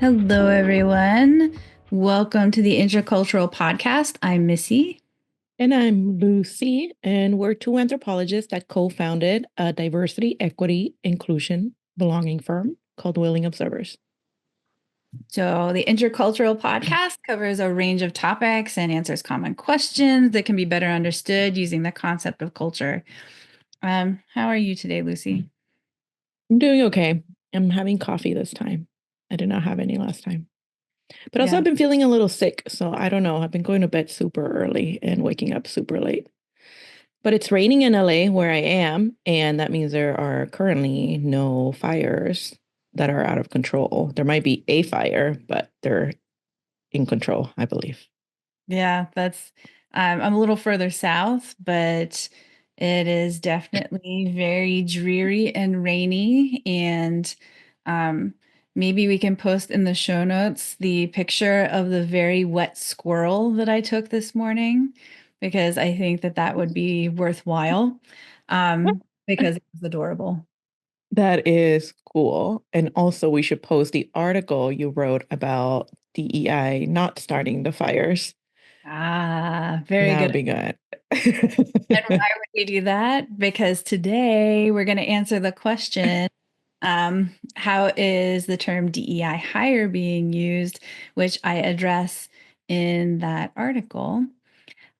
Hello, everyone. Welcome to the IntraCultural podcast. I'm Missy. And I'm Lucy, and we're two anthropologists that co founded a diversity, equity, inclusion, belonging firm called Willing Observers. So, the IntraCultural podcast covers a range of topics and answers common questions that can be better understood using the concept of culture. How are you today, Lucy? I'm doing okay. I'm having coffee this time. I did not have any last time. But also, Yeah. I've been feeling a little sick. So I don't know. I've been going to bed super early and waking up super late. But it's raining in LA where I am. And that means there are currently no fires that are out of control. There might be a fire, but they're in control, I believe. Yeah, I'm a little further south, but it is definitely very dreary and rainy. And um, maybe we can post in the show notes the picture of the very wet squirrel that I took this morning, because I think that that would be worthwhile, because it was adorable. That is cool. And also, we should post the article you wrote about DEI not starting the fires. Ah, very That good. would be good. And why would we do that? Because today we're going to answer the question, how is the term DEI hire being used, which I address in that article.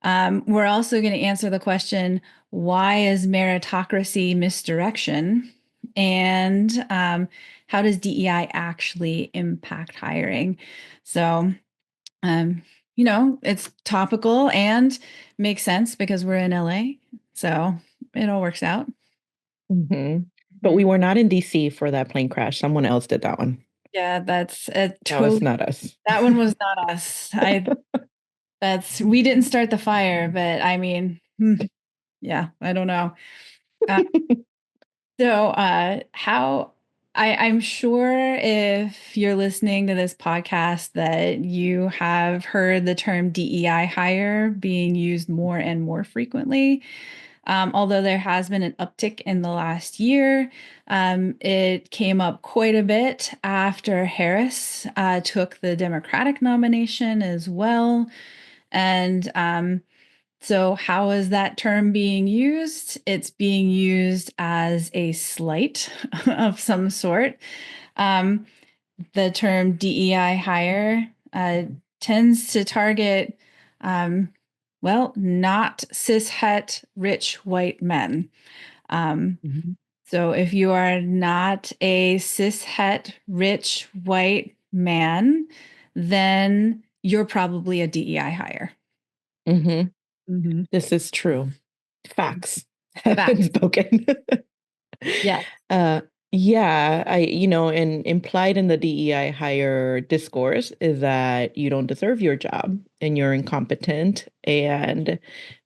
We're also going to answer the question, why is meritocracy misdirection? And how does DEI actually impact hiring? So, um, it's topical and makes sense because we're in LA. So it all works out. Mhm. But we Mhm. were not in DC for that plane crash. Someone else did that one. Yeah, that's a That was total. not us. That one was not us. We didn't start the fire, but I mean, yeah, I don't know. Uh, I'm sure if you're listening to this podcast that you have heard the term DEI hire being used more and more frequently. Although there has been an uptick in the last year, it came up quite a bit after Harris took the Democratic nomination as well. And so, how is that term being used? It's being used as a slight of some sort. Um, the term DEI hire tends to target, um, not cishet rich white men. Um, Mhm. so, if you are not a cishet rich white man, then you're probably a DEI hire. Mhm. Mhm. This is true. Facts have been Fact. spoken. Yeah. uh, yeah, and implied in the DEI hire discourse is that you don't deserve your job and you're incompetent, and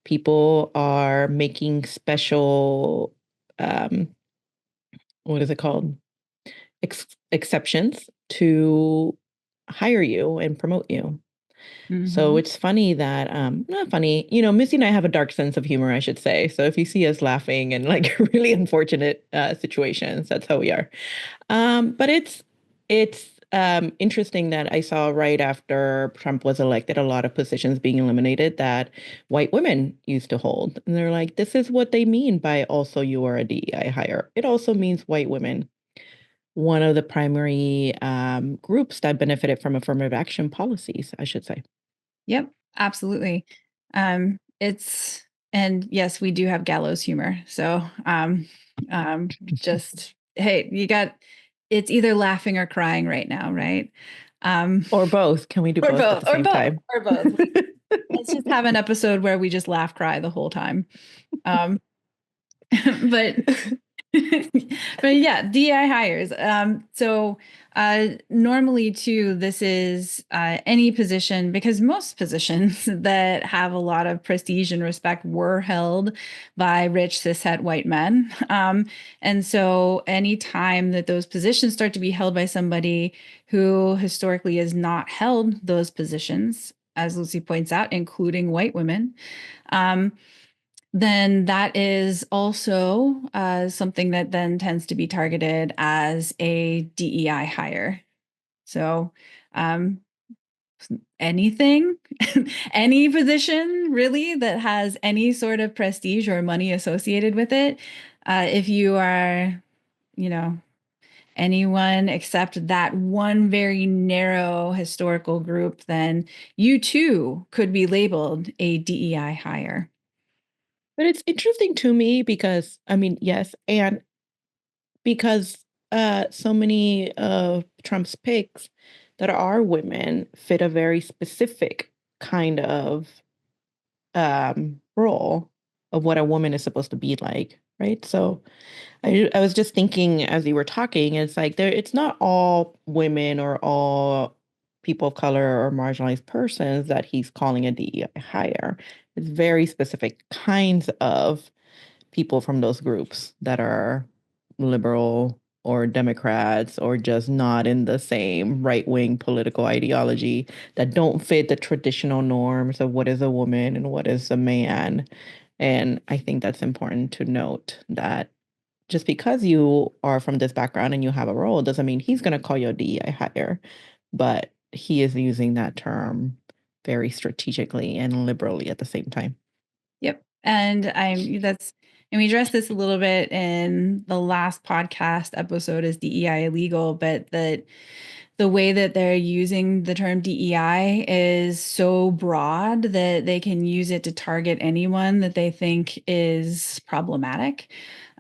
people are making special, um, what is it called? Exceptions to hire you and promote you. So Mhm. it's funny that, not funny, Missy and I have a dark sense of humor, I should say. So if you see us laughing and like really unfortunate situations, that's how we are. But it's interesting that I saw right after Trump was elected, a lot of positions being eliminated that white women used to hold. And they're like, this is what they mean by also you are a DEI hire. It also means white women. One of the primary groups that benefited from affirmative action policies, I should say. Yep, absolutely. And yes, we do have gallows humor. So, just hey, it's either laughing or crying right now, right? Um, Or both. Can we do or both at both, the or same both, time? or both. Let's just have an episode where we just laugh, cry the whole time. Um, but but yeah, DI hires. Normally too, this is any position, because most positions that have a lot of prestige and respect were held by rich cishet white men. And so anytime that those positions start to be held by somebody who historically has not held those positions, as Lucy points out, including white women, um, then that is also something that then tends to be targeted as a DEI hire. So, um, anything, any position really that has any sort of prestige or money associated with it, if you are, you know, anyone except that one very narrow historical group, then you too could be labeled a DEI hire. But it's interesting to me because, I mean, yes, and because so many of Trump's picks that are women fit a very specific kind of role of what a woman is supposed to be like, right? So I was just thinking as you were talking, it's like it's not all women or all people of color or marginalized persons that he's calling a DEI hire. It's very specific kinds of people from those groups that are liberal or Democrats or just not in the same right-wing political ideology that don't fit the traditional norms of what is a woman and what is a man. And I think that's important to note that just because you are from this background and you have a role doesn't mean he's going to call you a DEI hire, but he is using that term very strategically and liberally at the same time. Yep. And we addressed this a little bit in the last podcast episode, is DEI illegal, but that the way that they're using the term DEI is so broad that they can use it to target anyone that they think is problematic.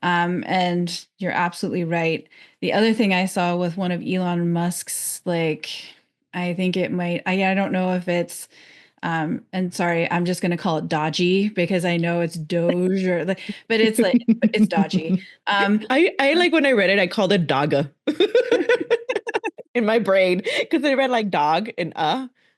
And you're absolutely right. The other thing I saw with one of Elon Musk's, like, I think it might, I don't know if it's, and sorry, I'm just going to call it dodgy because I know it's Doge or like, but it's like, it's dodgy. I like when I read it, I called it Daga in my brain because I read like dog and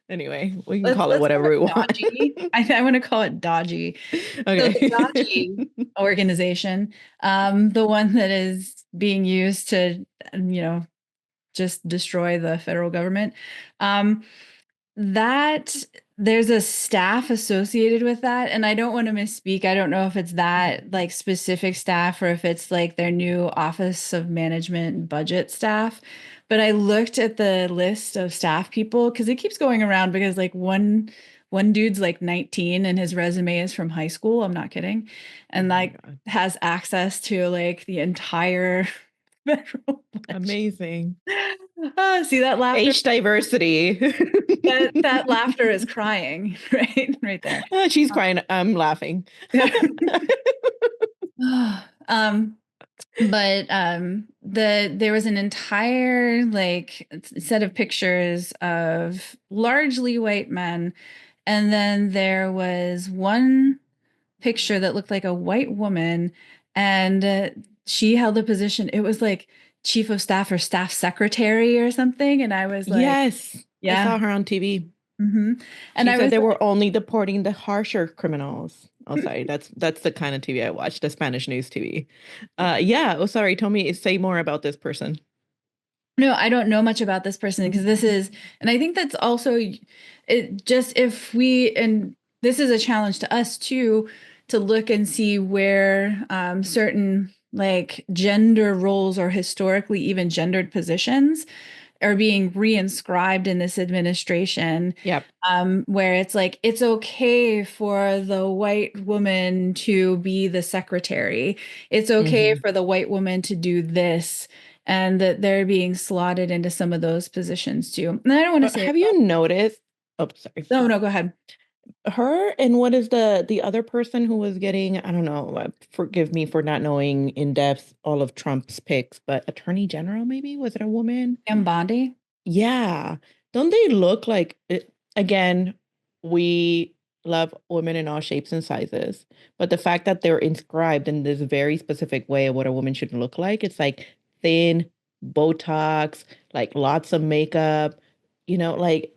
Anyway, we can call it let's call whatever it we want. dodgy. I want to call it dodgy. So the dodgy Okay. organization, the one that is being used to, just destroy the federal government, that there's a staff associated with that, and I don't want to misspeak. I don't know if it's that like specific staff or if it's like their new Office of Management and Budget staff. But I looked at the list of staff people because it keeps going around, because like one dude's like 19 and his resume is from high school. I'm not kidding. Oh And my like God. has access to like the entire federal budget. Amazing. See that laughter? Age diversity. That laughter is crying, right? Right there. She's crying. I'm laughing. um, but there was an entire like set of pictures of largely white men, and then there was one picture that looked like a white woman, and she held a position. It was like chief of staff or staff secretary or something, and I was like, Yes, I yeah. saw her on TV. Hmm. And She I said was they like, were only deporting the harsher criminals. Oh, sorry. That's the kind of TV I watch, the Spanish news TV. Yeah. Oh, sorry. Tell me, say more about this person. no, I don't know much about this person because this is, and I think that's also it just if we, and this is a challenge to us too, to look and see where certain like gender roles or historically even gendered positions are being reinscribed in this administration, Yep. where it's like it's okay for the white woman to be the secretary. It's okay Hmm. for the white woman to do this, and that they're being slotted into some of those positions too. And I don't want to But say it have all. you noticed? Oh, sorry. No, no, go ahead. Her and what is the other person who was getting, I don't know, forgive me for not knowing in depth all of Trump's picks, but Attorney General maybe? Was it a woman? Pam Bondi. Yeah. Don't they look like again, we love women in all shapes and sizes, but the fact that they're inscribed in this very specific way of what a woman should look like, it's like thin, Botox, like lots of makeup, like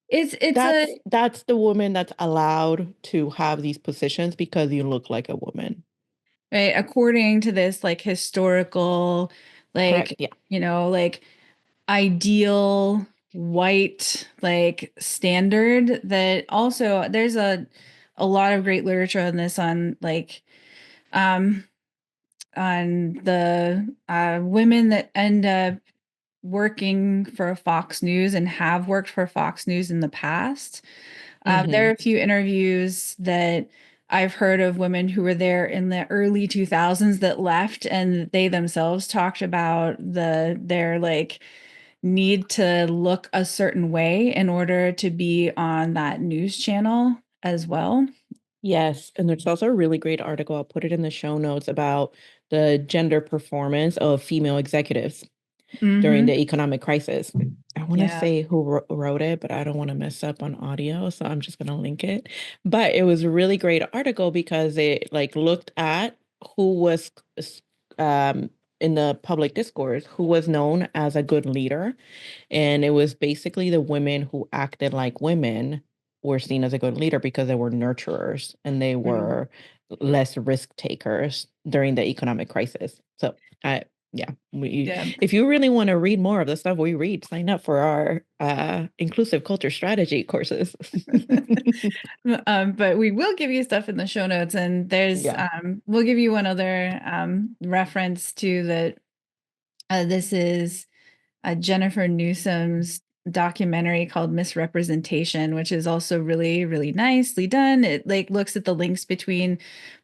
It's that's a that's the woman that's allowed to have these positions because you look like a woman. right according to this like historical, Correct. like Yeah. like ideal white like standard. That also there's a lot of great literature on this, on like um on the women that end up working for Fox News and have worked for Fox News in the past. There are Hmm. a few interviews that I've heard of women who were there in the early 2000s that left, and they themselves talked about their like need to look a certain way in order to be on that news channel as well. Yes, and there's also a really great article, I'll put it in the show notes, about the gender performance of female executives during Hmm. the economic crisis. I want to Yeah. say who wrote it, but I don't want to mess up on audio, so I'm just going to link it. But it was a really great article because it like looked at who was um, in the public discourse, who was known as a good leader, and it was basically the women who acted like women were seen as a good leader because they were nurturers and they Mm. were less risk takers during the economic crisis. So I yeah, Yeah. if you really want to read more of the stuff we read, sign up for our inclusive culture strategy courses. But we will give you stuff in the show notes, and Yeah. we'll give you one other reference to that. This is Jennifer Newsom's documentary called Misrepresentation, which is also really, really nicely done. It like looks at the links between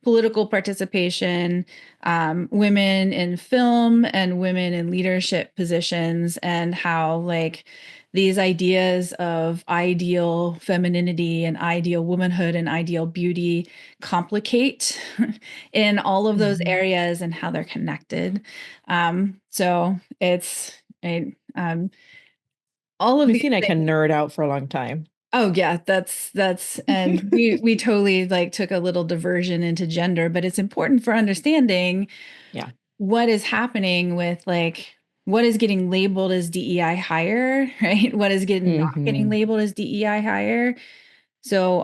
political participation, women in film and women in leadership positions, and how like these ideas of ideal femininity and ideal womanhood and ideal beauty complicate in all of those Mhm. areas and how they're connected. So it's right. All of these Missy and I can things. nerd out for a long time. Oh yeah, that's and we totally like took a little diversion into gender, but it's important for understanding Yeah. what is happening with like what is getting labeled as DEI higher, right? What is getting not getting Hmm. labeled as DEI higher. So,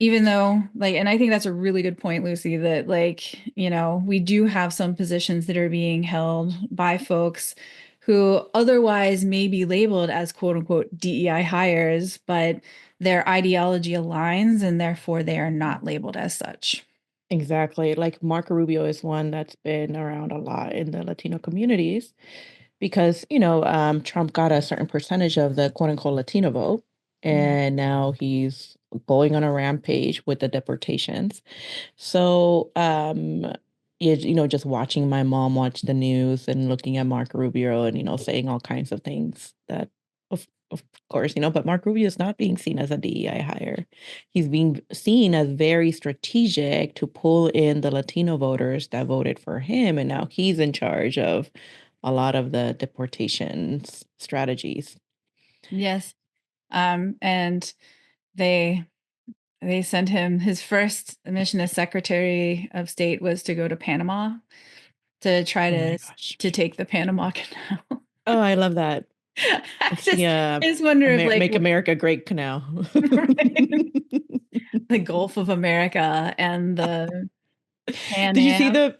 even though like, and I think that's a really good point, Lucy, that like, we do have some positions that are being held by folks who otherwise may be labeled as quote unquote DEI hires, but their ideology aligns and therefore they are not labeled as such. Exactly. Like Marco Rubio is one that's been around a lot in the Latino communities because, Trump got a certain percentage of the quote unquote Latino vote. Mm. And now he's going on a rampage with the deportations. So, just watching my mom watch the news and looking at Marco Rubio and, saying all kinds of things that, of course, but Marco Rubio is not being seen as a DEI hire. He's being seen as very strategic to pull in the Latino voters that voted for him. And now he's in charge of a lot of the deportations strategies. Yes. And they they sent him his first mission as Secretary of State was to go to Panama to try Oh my to gosh. take the Panama Canal. Oh, I love that. I It's the just I just wonder if like Make America Great Canal. right, the Gulf of America and the Pan Did you see Am. the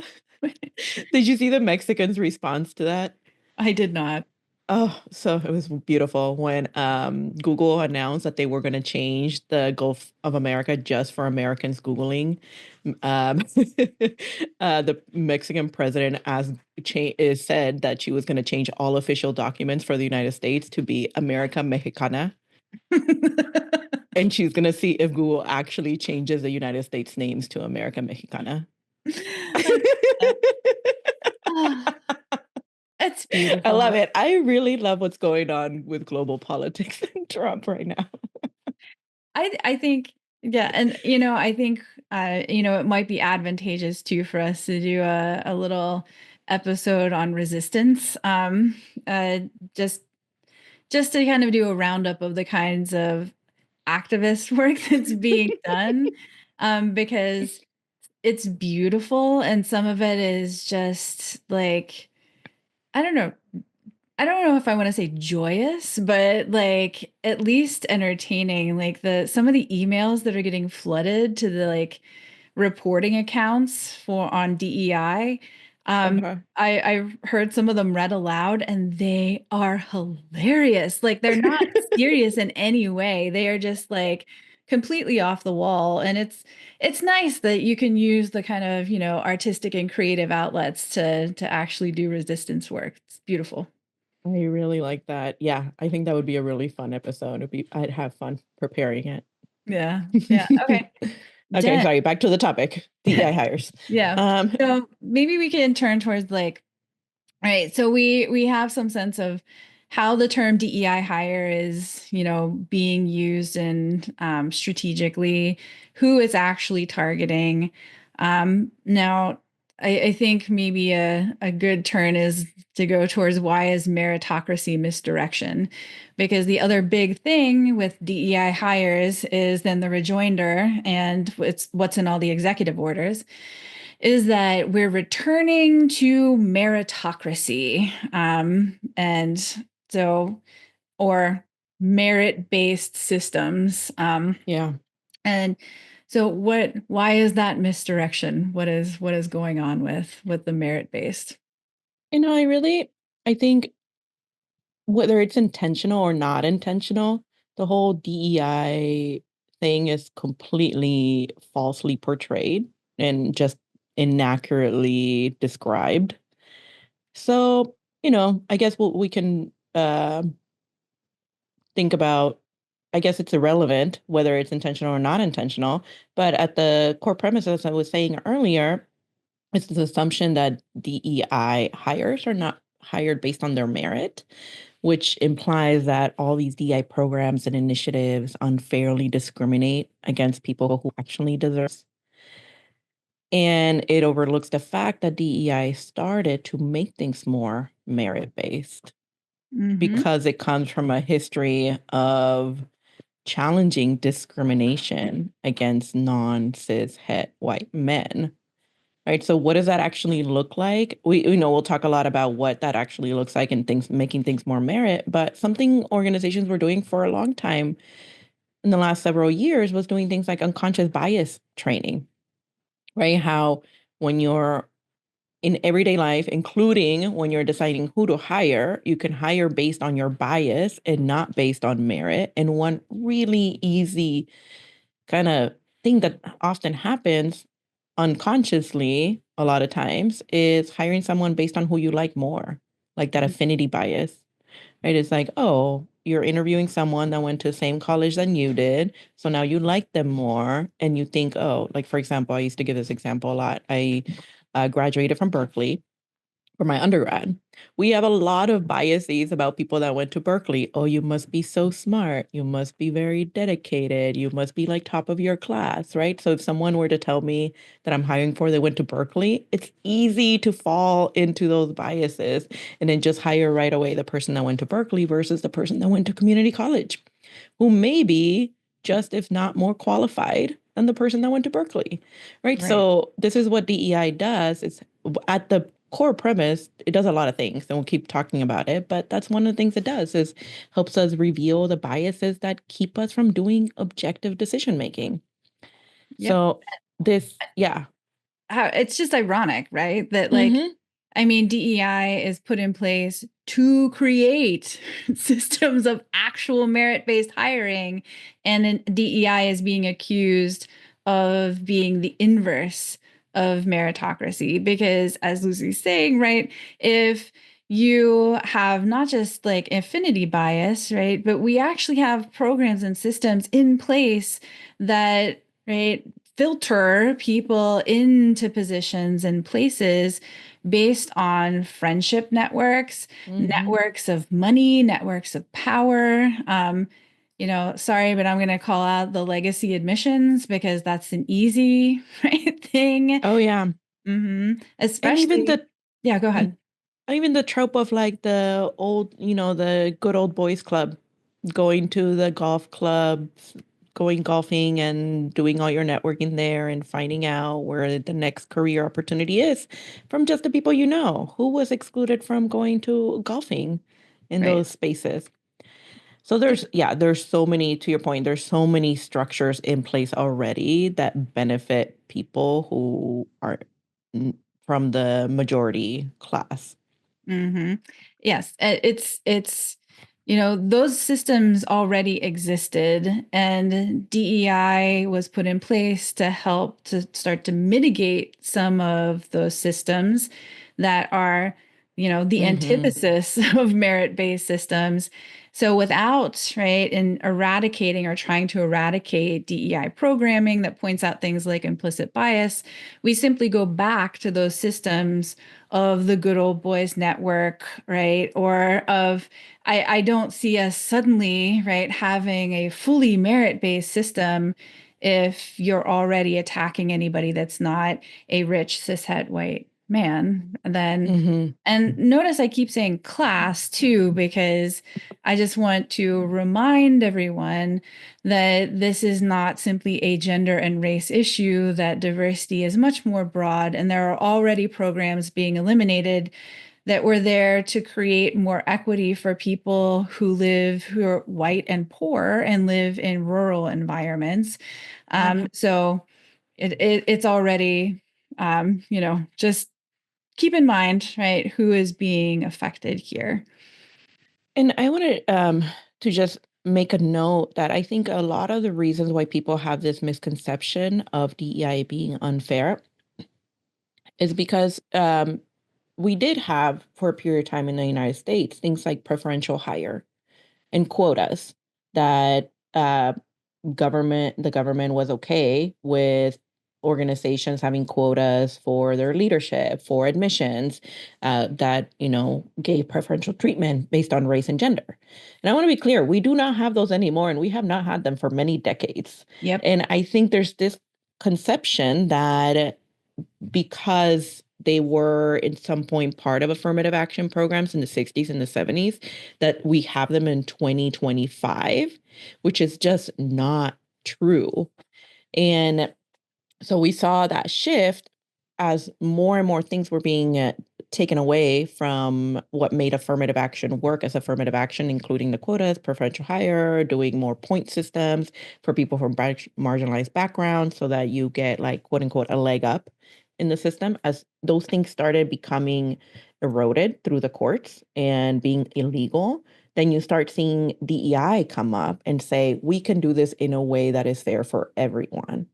Did you see the Mexicans' response to that? I did not. Oh, so it was beautiful when Google announced that they were going to change the Gulf of America just for Americans Googling. Um, the Mexican president is said that she was going to change all official documents for the United States to be America Mexicana, and she's going to see if Google actually changes the United States names to America Mexicana. I love that. Oh, it's I love beautiful. it. I really love what's going on with global politics and Trump right now. I think yeah, and I think it might be advantageous too for us to do a little episode on resistance. Uh just to kind of do a roundup of the kinds of activist work that's being done. Because it's beautiful and some of it is just like I don't know. I don't know if I want to say joyous, but like at least entertaining. Like the some of the emails that are getting flooded to the like reporting accounts for on DEI. Uh-huh. I heard some of them read aloud and they are hilarious. Like they're not serious in any way. They are just like completely off the wall. And it's nice that you can use the kind of, artistic and creative outlets to actually do resistance work. It's beautiful. I really like that. Yeah, I think that would be a really fun episode. I'd have fun preparing it. Yeah. Yeah. Okay. Okay, Jen. sorry, back to the topic. DEI hires. Yeah. Um, So maybe we can turn towards like, all right, so we have some sense of how the term DEI hire is, being used and strategically, who it's actually targeting. Now, I think maybe a good turn is to go towards why is meritocracy misdirection? Because the other big thing with DEI hires is then the rejoinder, and it's what's in all the executive orders is that we're returning to meritocracy. And so, or merit-based systems. yeah. And so why is that misdirection? What is going on with the merit-based? I think whether it's intentional or not intentional, the whole DEI thing is completely falsely portrayed and just inaccurately described. So, I guess what we can think about, I guess it's irrelevant whether it's intentional or not intentional, but at the core premise, as I was saying earlier, it's this assumption that DEI hires are not hired based on their merit, which implies that all these DEI programs and initiatives unfairly discriminate against people who actually deserve. And it overlooks the fact that DEI started to make things more merit-based Mm-hmm. because it comes from a history of challenging discrimination against non-cis het white men. Right. So what does that actually look like? We know we'll talk a lot about what that actually looks like and things making things more merit, but something organizations were doing for a long time in the last several years was doing things like unconscious bias training, right? How when you're in everyday life, including when you're deciding who to hire, you can hire based on your bias and not based on merit. And one really easy kind of thing that often happens unconsciously a lot of times is hiring someone based on who you like more, like that affinity bias, right? It's like, oh, you're interviewing someone that went to the same college than you did. So now you like them more. And you think, oh, like, for example, I used to give this example a lot. I graduated from Berkeley for my undergrad. We have a lot of biases about people that went to Berkeley. Oh, you must be so smart. You must be very dedicated. You must be like top of your class, right? So if someone were to tell me that I'm hiring for, they went to Berkeley, it's easy to fall into those biases and then just hire right away the person that went to Berkeley versus the person that went to community college, who may be just, if not more qualified than the person that went to Berkeley, right? Right. So this is what DEI does. It's at the core premise, it does a lot of things, and we'll keep talking about it. But that's one of the things it does is helps us reveal the biases that keep us from doing objective decision making. Yep. So yeah. It's just ironic, right? That like, Mm-hmm. I mean, DEI is put in place to create systems of actual merit-based hiring, and then DEI is being accused of being the inverse of meritocracy. Because as Lucy's saying, right, if you have not just like affinity bias, right, but we actually have programs and systems in place that, right, filter people into positions and places based on friendship networks, Mm-hmm. networks of money, networks of power. Sorry, but I'm going to call out the legacy admissions because that's an easy right thing. Oh yeah. And Especially, yeah, go ahead. even the trope of like the old, the good old boys club, going to the golf clubs, going golfing and doing all your networking there and finding out where the next career opportunity is from just the people you know. Who was excluded from going to golfing in Right. those spaces? So there's so many, to your point, there's so many structures in place already that benefit people who are from the majority class. Mm-hmm. Yes, those systems already existed, and DEI was put in place to help to start to mitigate some of those systems that are the Hmm. antithesis of merit-based systems. So without, right, in eradicating or trying to eradicate DEI programming that points out things like implicit bias, we simply go back to those systems of the good old boys network, right? Or of, I don't see us suddenly, right, having a fully merit-based system if you're already attacking anybody that's not a rich cishet white man. Hmm. And notice I keep saying class too, because I just want to remind everyone that this is not simply a gender and race issue, that diversity is much more broad, and there are already programs being eliminated that were there to create more equity for people who are white and poor and live in rural environments. Yeah. So it's already, just keep in mind, right, who is being affected here. And I wanted to just make a note that I think a lot of the reasons why people have this misconception of DEI being unfair is because we did have, for a period of time in the United States, things like preferential hire and quotas that the government was okay with organizations having quotas for their leadership, for admissions, that, gave preferential treatment based on race and gender. And I want to be clear, we do not have those anymore, and we have not had them for many decades. Yep. And I think there's this conception that because they were in some point part of affirmative action programs in the 60s and the 70s, that we have them in 2025, which is just not true. And so we saw that shift as more and more things were being taken away from what made affirmative action work as affirmative action, including the quotas, preferential hire, doing more point systems for people from marginalized backgrounds so that you get, like, quote unquote, a leg up in the system. As those things started becoming eroded through the courts and being illegal, then you start seeing DEI come up and say, we can do this in a way that is fair for everyone.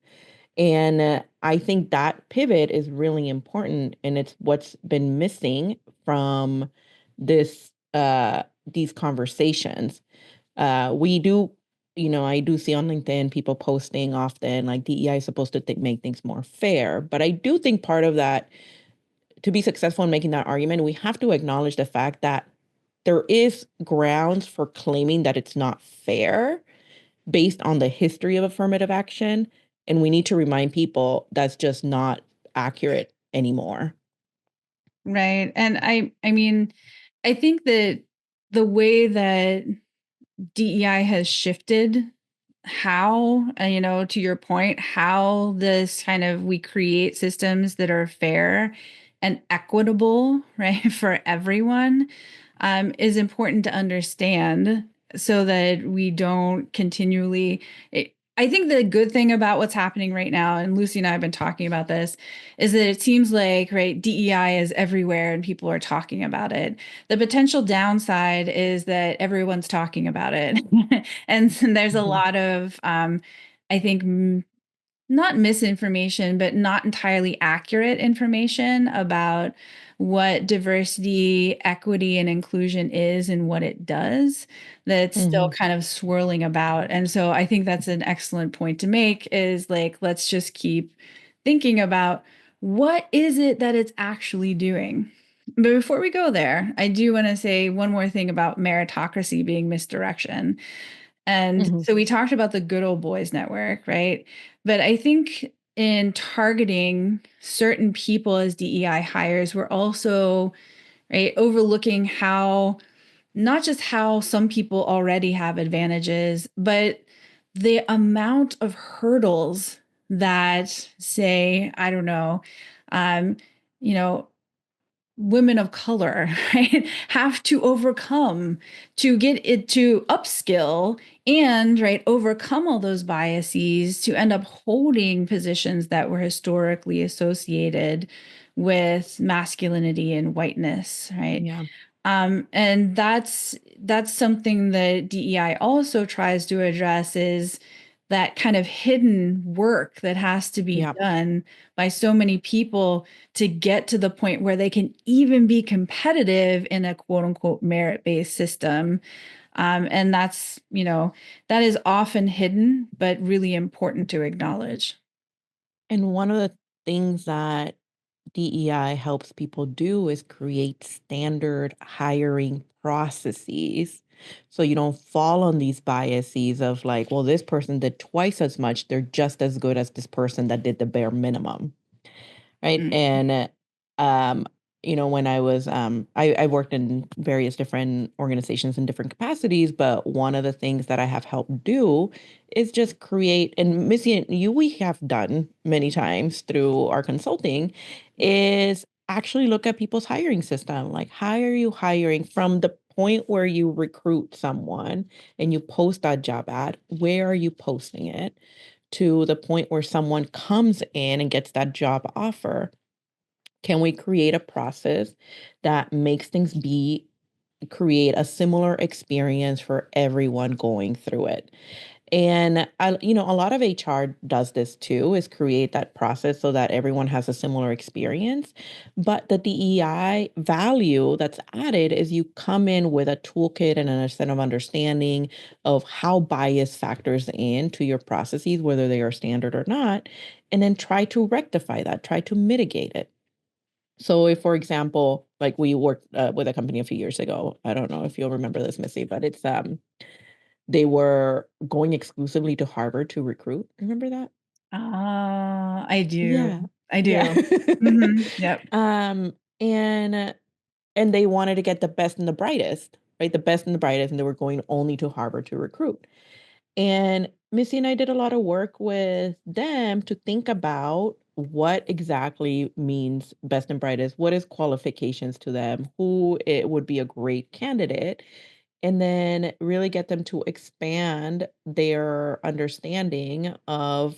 And I think that pivot is really important, and it's what's been missing from this these conversations. We do, I do see on LinkedIn people posting often like DEI is supposed to make things more fair, but I do think part of that, to be successful in making that argument, we have to acknowledge the fact that there is grounds for claiming that it's not fair based on the history of affirmative action. And we need to remind people that's just not accurate anymore. Right. And I mean, I think that the way that DEI has shifted how, to your point, how this kind of we create systems that are fair and equitable, right, for everyone, is important to understand so that we don't continually. I think the good thing about what's happening right now, and Lucy and I have been talking about this, is that it seems like, right, DEI is everywhere and people are talking about it. The potential downside is that everyone's talking about it. And there's a Mhm. lot of, I think, not misinformation, but not entirely accurate information about what diversity, equity, and inclusion is and what it does, that's still Mhm. kind of swirling about. And so I think that's an excellent point to make, is like, let's just keep thinking about what is it that it's actually doing. But before we go there, I do want to say one more thing about meritocracy being misdirection. And Mhm. so we talked about the good old boys network, right? But I think in targeting certain people as DEI hires, we're also, right, overlooking how, not just how some people already have advantages, but the amount of hurdles that, say, I don't know, um, you know, women of color, right, have to overcome to get it to upskill and, right, overcome all those biases to end up holding positions that were historically associated with masculinity and whiteness, right? Yeah. And that's something that DEI also tries to address, is that kind of hidden work that has to be Yeah. done by so many people to get to the point where they can even be competitive in a quote unquote merit-based system. And that's, that is often hidden, but really important to acknowledge. And one of the things that DEI helps people do is create standard hiring processes. So you don't fall on these biases of like, well, this person did twice as much. They're just as good as this person that did the bare minimum. Right. Mm. And um, when I was I worked in various different organizations in different capacities, but one of the things that I have helped do is just create, and Missy and you we have done many times through our consulting, is actually look at people's hiring system. Like, how are you hiring from the point where you recruit someone and you post that job ad? Where are you posting it? To the point where someone comes in and gets that job offer? Can we create a process that makes things create a similar experience for everyone going through it? And a lot of HR does this too, is create that process so that everyone has a similar experience. But the DEI value that's added is you come in with a toolkit and a set of understanding of how bias factors into your processes, whether they are standard or not, and then try to rectify that, try to mitigate it. So if, for example, like we worked with a company a few years ago, I don't know if you'll remember this, Missy, but it's they were going exclusively to Harvard to recruit. Remember that? Ah, I do. Yeah. I Yeah. do. Yep. um, and and they wanted to get the best and the brightest, right? The best and the brightest, and they were going only to Harvard to recruit. And Missy and I did a lot of work with them to think about what exactly means best and brightest, what is qualifications to them, who it would be a great candidate, and then really get them to expand their understanding of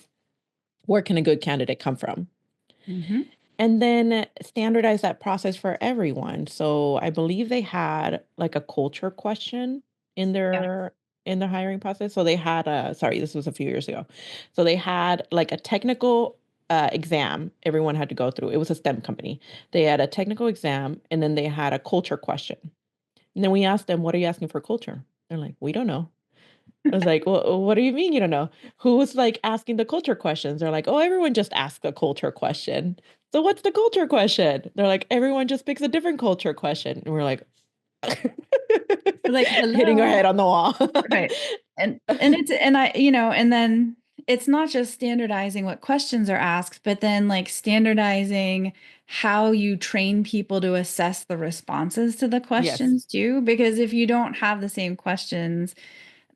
where can a good candidate come from. Hmm. And then standardize that process for everyone. So I believe they had like a culture question in Yeah. their hiring process. So they had a sorry, this was a few years ago. So they had like a technical exam everyone had to go through. It was a STEM company. They had a technical exam and then they had a culture question. And then we asked them, "What are you asking for culture?" They're like, "We don't know." I was like, "Well, what do you mean you don't know? Who's like asking the culture questions?" They're like, "Oh, everyone just asks a culture question." So what's the culture question? They're like, "Everyone just picks a different culture question." And we're like, Like, hitting our hello. head on the wall. Right. And it's and I, and then it's not just standardizing what questions are asked, but then like standardizing how you train people to assess the responses to the Yes. questions too. Because if you don't have the same questions,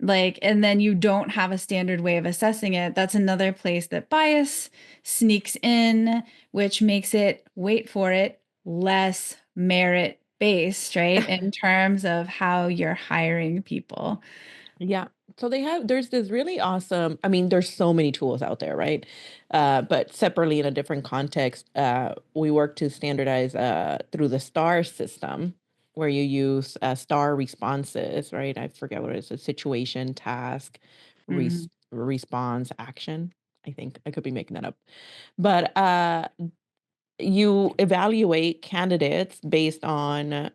like, and then you don't have a standard way of assessing it, that's another place that bias sneaks in, which makes it, wait for it, less merit based, right? In terms of how you're hiring people. Yeah. So there's this really awesome, I mean, there's so many tools out there, right? But separately in a different context, we work to standardize through the STAR system, where you use STAR responses, right? I forget what it is, a situation, task, Mhm. response, action. I think I could be making that up. But you evaluate candidates based on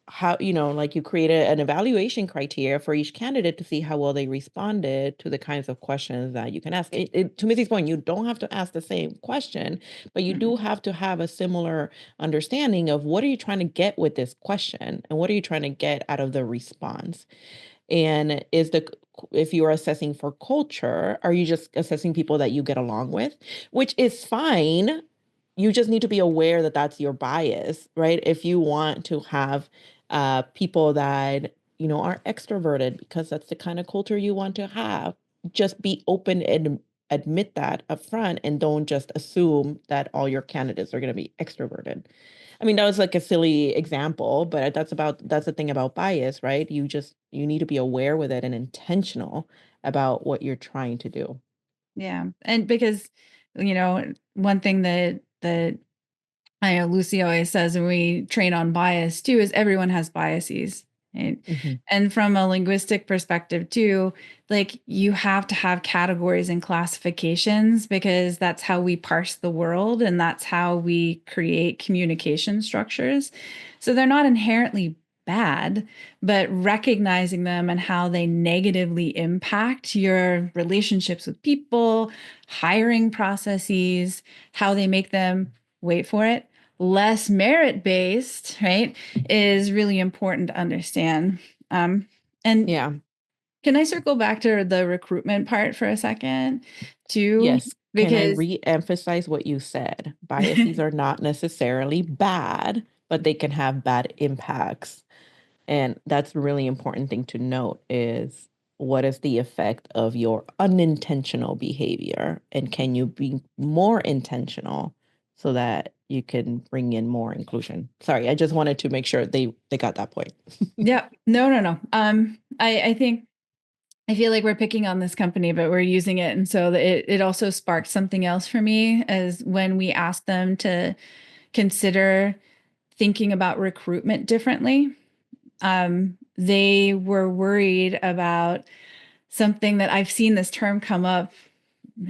how like you created an evaluation criteria for each candidate to see how well they responded to the kinds of questions that you can ask. To Missy's point, you don't have to ask the same question, but you do Mhm. have to have a similar understanding of what are you trying to get with this question and what are you trying to get out of the response. And if you're assessing for culture, are you just assessing people that you get along with, which is fine. You just need to be aware that that's your bias, right? If you want to have people that are extroverted because that's the kind of culture you want to have, just be open and admit that upfront, and don't just assume that all your candidates are going to be extroverted. I mean, that was like a silly example, but that's the thing about bias, right? You need to be aware with it and intentional about what you're trying to do. Yeah. And because, one thing that I know Lucy always says when we train on bias too is everyone has biases. right? Mhm. And from a linguistic perspective too, like you have to have categories and classifications because that's how we parse the world and that's how we create communication structures. So they're not inherently bad, but recognizing them and how they negatively impact your relationships with people, hiring processes, how they make them, wait for it, less merit based, right, is really important to understand. And Yeah. can I circle back to the recruitment part for a second, too? Yes. Can I Because re-emphasize what you said? Biases are not necessarily bad, but they can have bad impacts. And that's a really important thing to note is what is the effect of your unintentional behavior? And can you be more intentional so that you can bring in more inclusion? Sorry, I just wanted to make sure they got that point. yeah, no. I think I feel like we're picking on this company, but we're using it. And so it also sparked something else for me as when we asked them to consider thinking about recruitment differently. They were worried about something that I've seen this term come up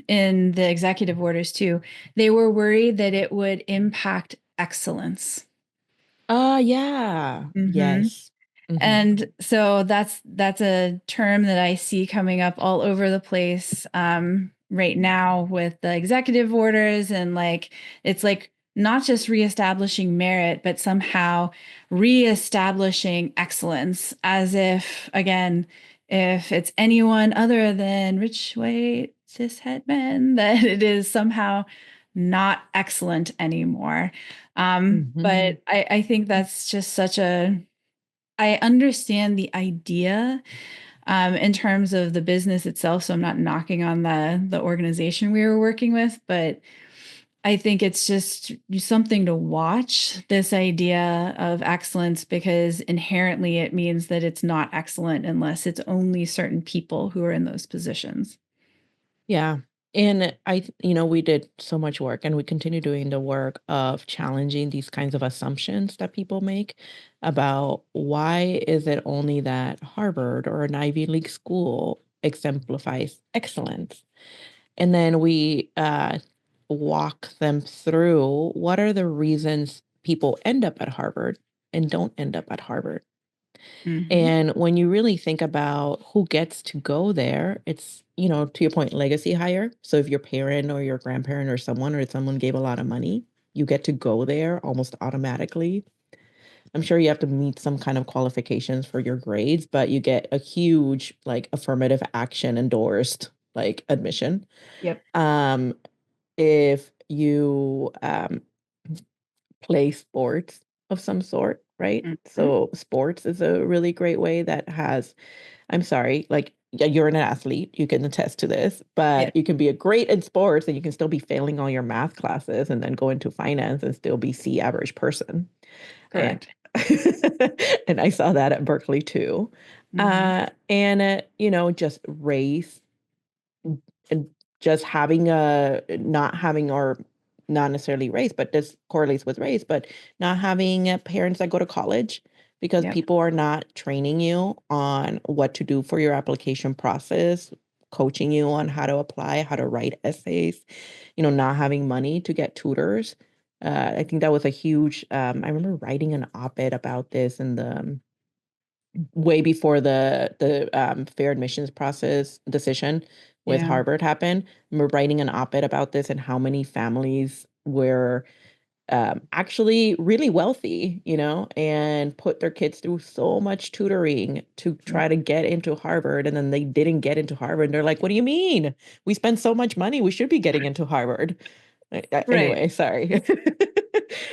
in the executive orders too. They were worried that it would impact excellence. Yeah. Mm-hmm. Yes. Hmm. And so that's a term that I see coming up all over the place right now with the executive orders and like it's like not just reestablishing merit, but somehow reestablishing excellence as if again, if it's anyone other than rich white cishet men, that it is somehow not excellent anymore. Hmm. But I think that's just such a I understand the idea in terms of the business itself, so I'm not knocking on the organization we were working with, but I think it's just something to watch this idea of excellence because inherently it means that it's not excellent unless it's only certain people who are in those positions. Yeah. And we did so much work and we continue doing the work of challenging these kinds of assumptions that people make about why is it only that Harvard or an Ivy League school exemplifies excellence. And then we walk them through what are the reasons people end up at Harvard and don't end up at Harvard. Mm-hmm. And when you really think about who gets to go there, it's, to your point, legacy hire. So if your parent or your grandparent or someone gave a lot of money, you get to go there almost automatically. I'm sure you have to meet some kind of qualifications for your grades, but you get a huge like affirmative action endorsed like admission. Yep. Um, if you play sports of some sort, right? Mm-hmm. So sports is a really great way that has, I'm sorry, like yeah, you're an athlete, you can attest to this, Yeah. but you can be a great in sports and you can still be failing all your math classes and then go into finance and still be C average person. And Correct. and I saw that at Berkeley too. Mm-hmm. Just race and just having a not having or not necessarily race, but this correlates with race, but not having parents that go to college because Yep. people are not training you on what to do for your application process, coaching you on how to apply, how to write essays, not having money to get tutors. I think that was a huge, I remember writing an op-ed about this in the way before the fair admissions process decision with Yeah. Harvard happened. We're writing an op-ed about this and how many families were actually really wealthy, and put their kids through so much tutoring to Yep. try to get into Harvard, and then they didn't get into Harvard. And they're like, "What do you mean? We spend so much money. We should be getting into Harvard." Right. Anyway, sorry.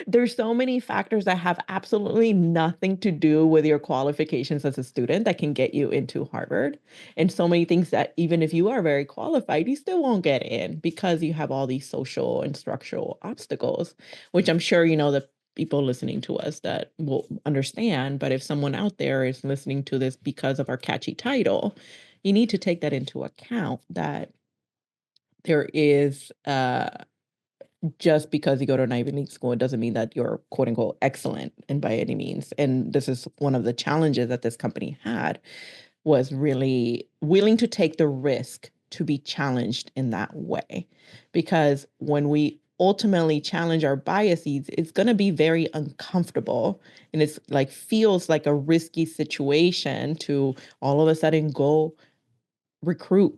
There's so many factors that have absolutely nothing to do with your qualifications as a student that can get you into Harvard. And so many things that even if you are very qualified, you still won't get in because you have all these social and structural obstacles, which I'm sure the people listening to us that will understand. But if someone out there is listening to this because of our catchy title, you need to take that into account that there is just because you go to an Ivy League school, it doesn't mean that you're quote unquote excellent and by any means. And this is one of the challenges that this company had, was really willing to take the risk to be challenged in that way. Because when we ultimately challenge our biases, it's going to be very uncomfortable. And it's like feels like a risky situation to all of a sudden go recruit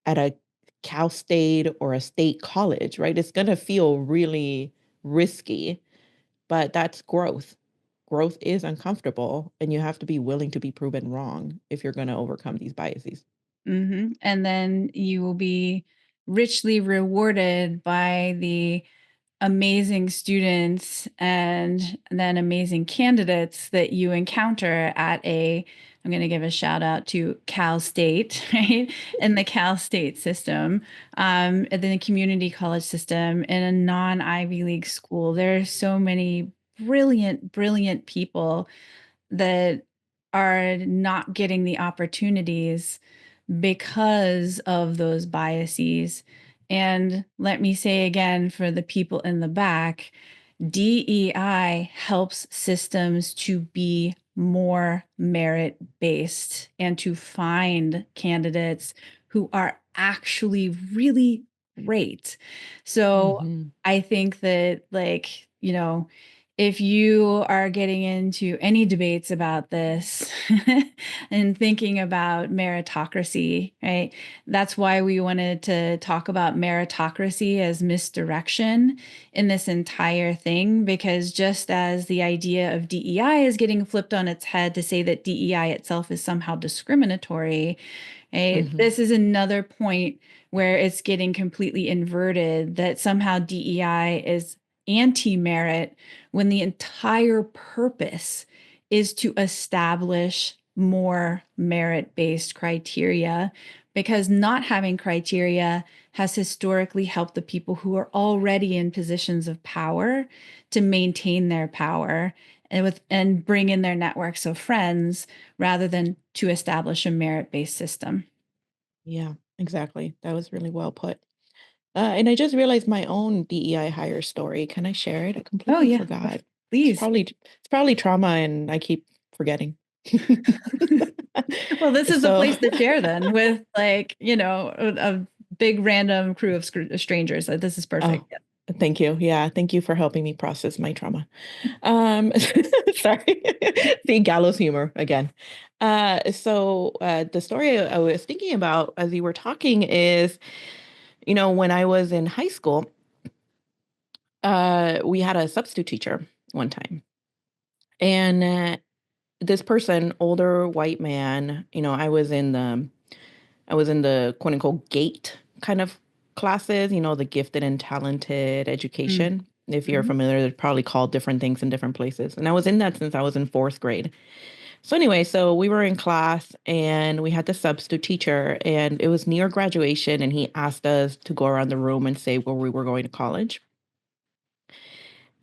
at a Cal State or a state college, right? It's going to feel really risky, but that's growth. Growth is uncomfortable, and you have to be willing to be proven wrong if you're going to overcome these biases. And then you will be richly rewarded by the amazing students and then amazing candidates that you encounter at I'm going to give a shout out to Cal State, right? In the Cal State system, and then the community college system in a non-Ivy League school. There are so many brilliant, brilliant people that are not getting the opportunities because of those biases. And let me say again for the people in the back, DEI helps systems to be more merit based and to find candidates who are actually really great. So Mhm. I think that, like, if you are getting into any debates about this and thinking about meritocracy, right? That's why we wanted to talk about meritocracy as misdirection in this entire thing, because just as the idea of DEI is getting flipped on its head to say that DEI itself is somehow discriminatory, right? Mhm. This is another point where it's getting completely inverted, that somehow DEI is anti-merit when the entire purpose is to establish more merit-based criteria, because not having criteria has historically helped the people who are already in positions of power to maintain their power and bring in their networks of friends rather than to establish a merit-based system. Yeah, exactly. That was really well put. And I just realized my own DEI hire story. Can I share it? I Oh completely yeah, forgot. please. It's probably trauma, and I keep forgetting. Well, this is a So, place to share then with, like, a big random crew of strangers. This is oh, perfect. Yeah. thank you. Yeah, thank you for helping me process my trauma. Um, sorry, the gallows humor again. The story I was thinking about as you were talking is, when I was in high school, we had a substitute teacher one time, and this person, older white man, I was in the quote unquote gate kind of classes, the gifted and talented education. If you're Mm-hmm. familiar, they're probably called different things in different places. And I was in that since I was in fourth grade. So anyway, so we were in class and we had the substitute teacher, and it was near graduation, and he asked us to go around the room and say where we were going to college.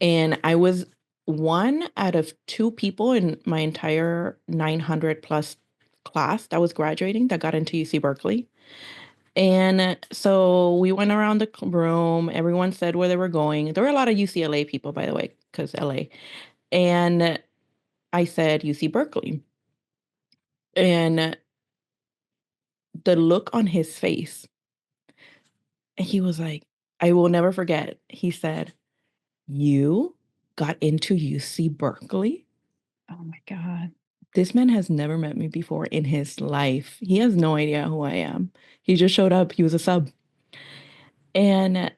And I was one out of two people in my entire 900 plus class that was graduating that got into UC Berkeley. And so we went around the room. Everyone said where they were going. There were a lot of UCLA people, by the way, because LA. And I said UC Berkeley. And the look on his face, he was like, I will never forget. He said, "You got into UC Berkeley?" Oh my God. This man has never met me before in his life. He has no idea who I am. He just showed up. He was a sub. And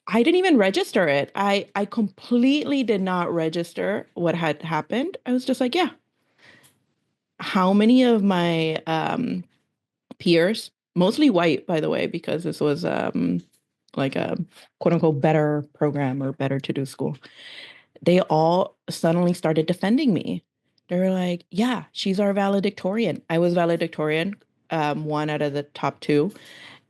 I didn't even register it. I completely did not register what had happened. I was just like, yeah. How many of my peers, mostly white, by the way, because this was like a quote unquote better program or better to do school, they all suddenly started defending me. They were like, yeah, she's our valedictorian. I was valedictorian, one out of the top two.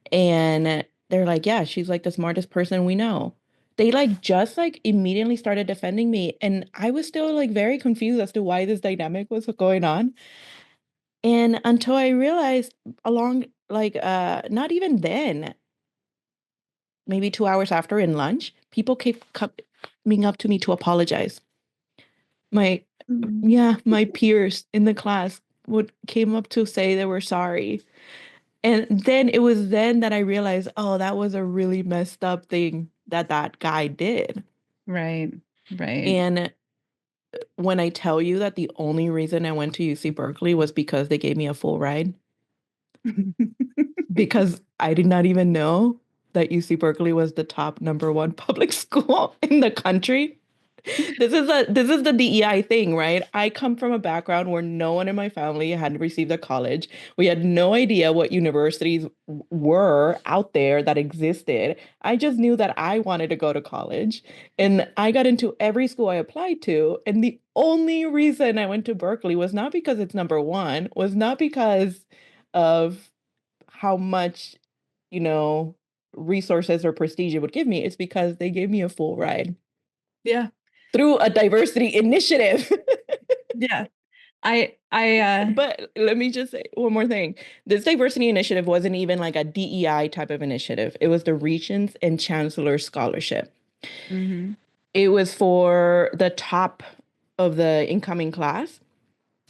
And they're like, yeah, she's like the smartest person we know. They like just like immediately started defending me. And I was still like very confused as to why this dynamic was going on. And until I realized along like not even then, maybe 2 hours after in lunch, people kept coming up to me to apologize. My, Mm. yeah, my peers in the class would came up to say they were sorry. And then it was then that I realized, oh, that was a really messed up thing that that guy did. Right. Right. And when I tell you that the only reason I went to UC Berkeley was because they gave me a full ride, because I did not even know that UC Berkeley was the top number one public school in the country. This is the DEI thing, right? I come from a background where no one in my family had received a college. We had no idea what universities were out there that existed. I just knew that I wanted to go to college, and I got into every school I applied to. And the only reason I went to Berkeley was not because it's number one, was not because of how much, you know, resources or prestige it would give me. It's because they gave me a full ride Yeah. through a diversity initiative. Yeah. I But let me just say one more thing. This diversity initiative wasn't even like a DEI type of initiative. It was the Regents and Chancellor Scholarship. mm-hmm. It was for the top of the incoming class.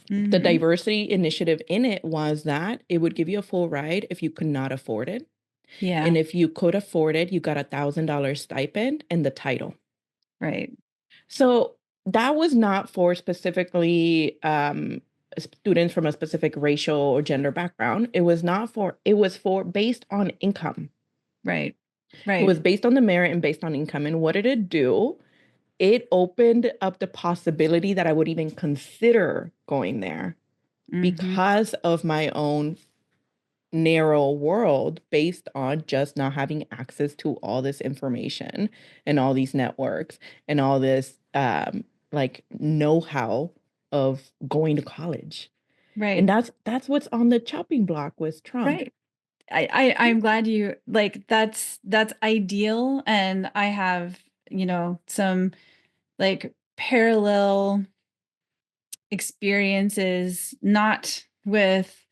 The Mm-hmm. diversity initiative in it was that it would give you a full ride if you could not afford it. Yeah. And if you could afford it, you got $1,000 stipend and the title. Right. So that was not for specifically students from a specific racial or gender background. It was not for, it was for based on income. Right. It was Right. based on the merit and based on income. And what did it do? It opened up the possibility that I would even consider going there Mm-hmm. because of my own narrow world based on just not having access to all this information and all these networks and all this like know-how of going to college. And Right. that's what's on the chopping block with Trump. Right. I'm glad you like that's ideal. And I have, some like parallel experiences, not with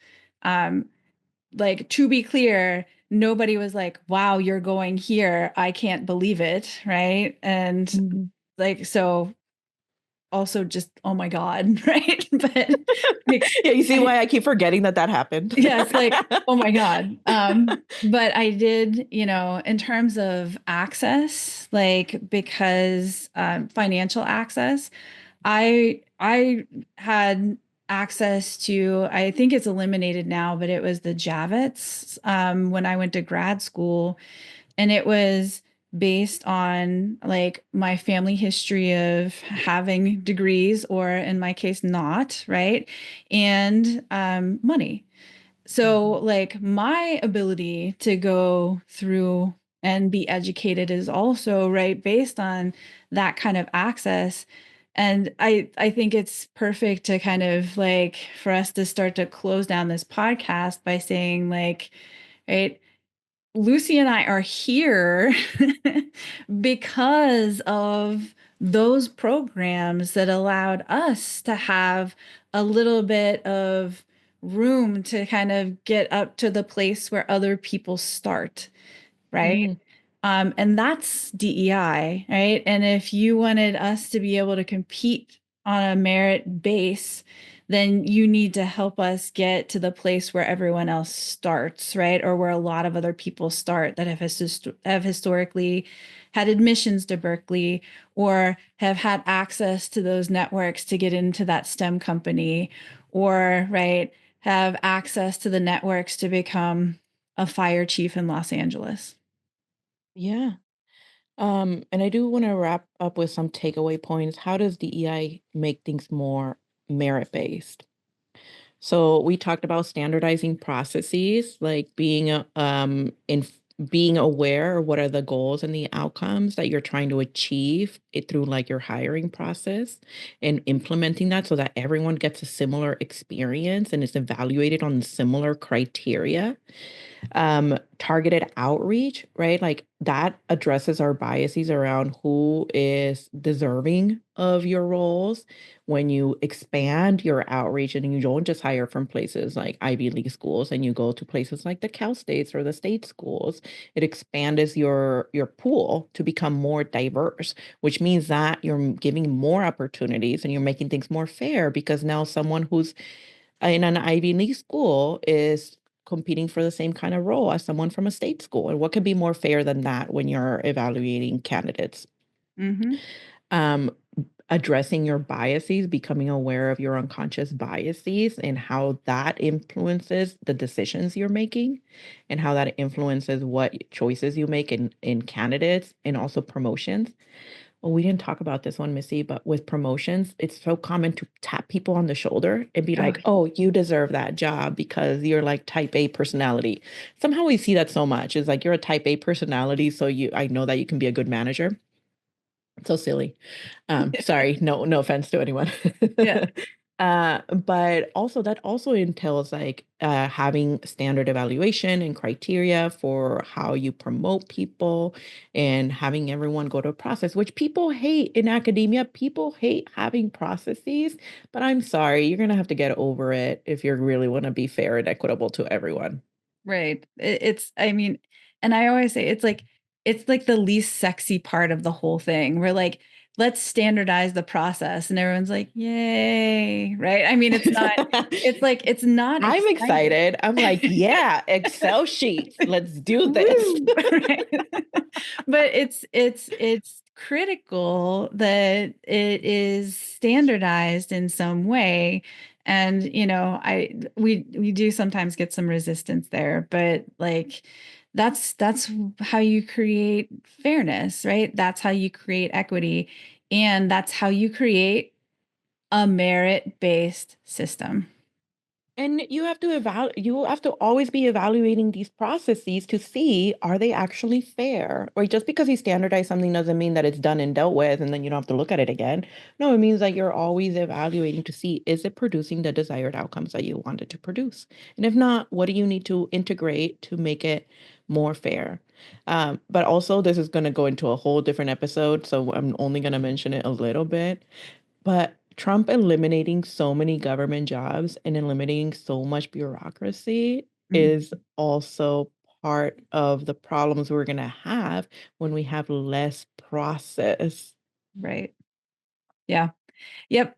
um like, to be clear, nobody was like, wow, you're going here. I can't believe it. Right. And Mhm. like, so also just, oh my God. Right. But like, Yeah, you see I, why I keep forgetting that that happened. yeah, it's like, oh my God. But I did, in terms of access, like, because financial access, I had access to, I think it's eliminated now, but it was the Javits when I went to grad school, and it was based on like my family history of having degrees, or in my case, not, right? And money. So, Mhm. like, my ability to go through and be educated is also, right, based on that kind of access. And I think it's perfect to kind of like for us to start to close down this podcast by saying, like, right, Lucy and I are here because of those programs that allowed us to have a little bit of room to kind of get up to the place where other people start, right? Mhm. And that's DEI, right? And if you wanted us to be able to compete on a merit base, then you need to help us get to the place where everyone else starts, right? Or where a lot of other people start that have historically had admissions to Berkeley, or have had access to those networks to get into that STEM company, or, right, have access to the networks to become a fire chief in Los Angeles. Yeah. And I do want to wrap up with some takeaway points. How does DEI make things more merit-based? So we talked about standardizing processes, like being aware of what are the goals and the outcomes that you're trying to achieve it through like your hiring process, and implementing that so that everyone gets a similar experience and is evaluated on similar criteria. Targeted outreach, right? Like that addresses our biases around who is deserving of your roles. When you expand your outreach and you don't just hire from places like Ivy League schools and you go to places like the Cal States or the state schools, it expands your pool to become more diverse, which means that you're giving more opportunities and you're making things more fair because now someone who's in an Ivy League school is competing for the same kind of role as someone from a state school. And what could be more fair than that when you're evaluating candidates? Mm-hmm. Um, Addressing your biases, becoming aware of your unconscious biases and how that influences the decisions you're making and how that influences what choices you make in candidates and also promotions. Well, we didn't talk about this one, Missy, but with promotions, it's so common to tap people on the shoulder and be Oh, like, oh, you deserve that job because you're like type A personality. Somehow we see that so much. It's like you're a type A personality, so I know that you can be a good manager. So silly. Sorry, no offense to anyone. yeah. But also that also entails like having standard evaluation and criteria for how you promote people and having everyone go to a process, which people hate in academia. People hate having processes, but I'm sorry, you're gonna have to get over it if you really want to be fair and equitable to everyone. Right. I mean, and I always say it's like the least sexy part of the whole thing. We're like, let's standardize the process. And everyone's like, yay. Right. I mean, it's not I'm exciting. excited. I'm like, yeah, Excel sheets. Let's do this. Woo! Right. But it's critical that it is standardized in some way. And we do sometimes get some resistance there, but like that's how you create fairness, right? That's how you create equity, and that's how you create a merit-based system. And you have to always be evaluating these processes to see are they actually fair? Or just because you standardize something doesn't mean that it's done and dealt with and then you don't have to look at it again. No, it means that you're always evaluating to see is it producing the desired outcomes that you want it to produce? And if not, what do you need to integrate to make it more fair? But also this is going to go into a whole different episode, so I'm only going to mention it a little bit. But Trump eliminating so many government jobs and eliminating so much bureaucracy Mm, is also part of the problems we're going to have when we have less process. right. Yeah. Yep,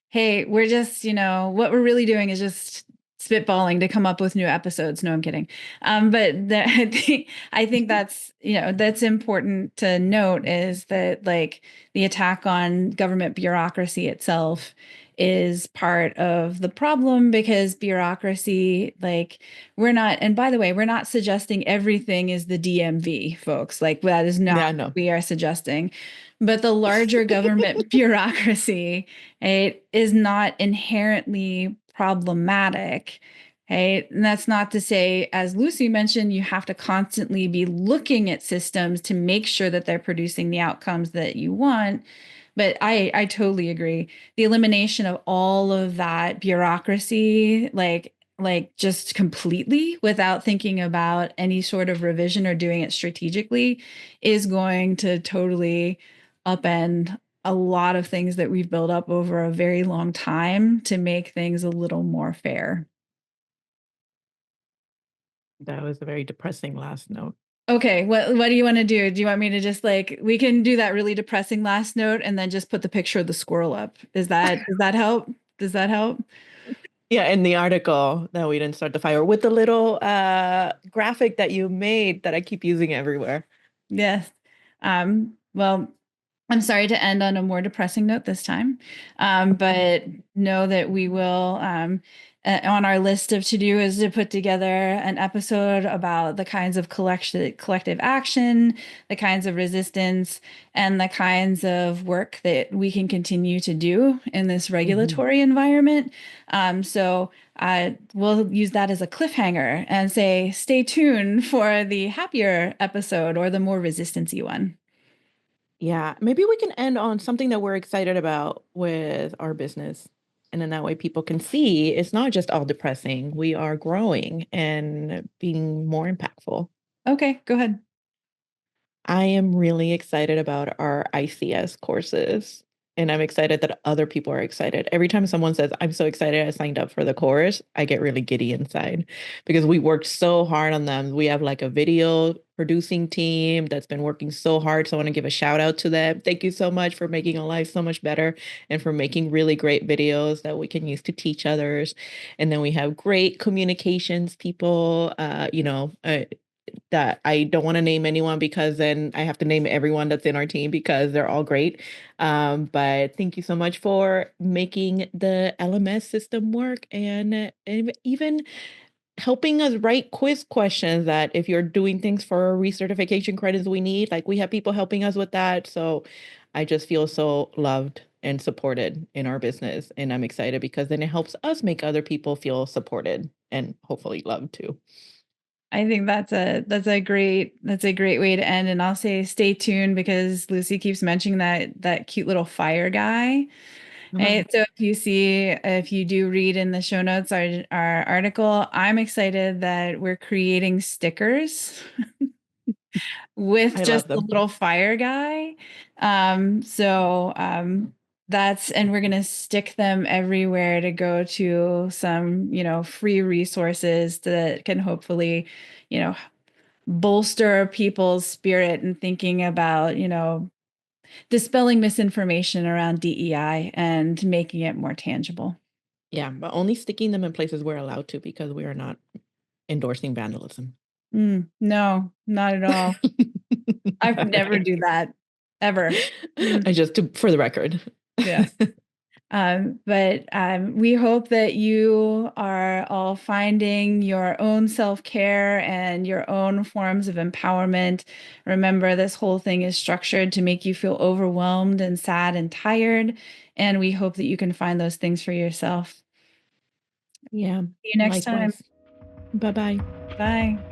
hey, we're just, what we're really doing is just spitballing to come up with new episodes. No, I'm kidding. I think that's, that's important to note is that like the attack on government bureaucracy itself is part of the problem because bureaucracy, like we're not, and by the way, we're not suggesting everything is the DMV, folks. Like that is not Yeah, what no. we are suggesting. But the larger government bureaucracy, right, is not inherently problematic. Right. And that's not to say, as Lucy mentioned, you have to constantly be looking at systems to make sure that they're producing the outcomes that you want. But I totally agree. The elimination of all of that bureaucracy, like just completely without thinking about any sort of revision or doing it strategically, is going to totally upend a lot of things that we've built up over a very long time to make things a little more fair. That was a very depressing last note. Okay, what do you want to do? Do you want me to just like we can do that really depressing last note and then just put the picture of the squirrel up? Does that help? Does that help? Yeah, in the article that we didn't start the fire with the little graphic that you made that I keep using everywhere. Yes. Well, I'm sorry to end on a more depressing note this time, but know that we will, on our list of to do is to put together an episode about the kinds of collective action, the kinds of resistance, and the kinds of work that we can continue to do in this Mhm. regulatory environment. So we'll use that as a cliffhanger and say, stay tuned for the happier episode or the more resistancy one. Yeah, maybe we can end on something that we're excited about with our business. And then that way people can see it's not just all depressing. We are growing and being more impactful. Okay, go ahead. I am really excited about our ICS courses. And I'm excited that other people are excited. Every time someone says, I'm so excited I signed up for the course, I get really giddy inside because we worked so hard on them. We have like a video producing team that's been working so hard. So I want to give a shout out to them. Thank you so much for making our life so much better and for making really great videos that we can use to teach others. And then we have great communications people, that I don't want to name anyone because then I have to name everyone that's in our team because they're all great. But thank you so much for making the LMS system work and even helping us write quiz questions that if you're doing things for recertification credits we need, like we have people helping us with that. So I just feel so loved and supported in our business. And I'm excited because then it helps us make other people feel supported and hopefully loved too. I think that's a great way to end. And I'll say stay tuned because Lucy keeps mentioning that cute little fire guy. Uh-huh. Right. So if you do read in the show notes our article, I'm excited that we're creating stickers with I just love the them. little fire guy. And we're gonna stick them everywhere to go to some, free resources that can hopefully, you know, bolster people's spirit and thinking about, dispelling misinformation around DEI and making it more tangible. Yeah, but only sticking them in places we're allowed to because we are not endorsing vandalism. No, not at all. I All would never right. do that ever. I just for the record. Yes. But we hope that you are all finding your own self-care and your own forms of empowerment. Remember, this whole thing is structured to make you feel overwhelmed and sad and tired. And we hope that you can find those things for yourself. Yeah, See you next time. likewise. Bye-bye. Bye.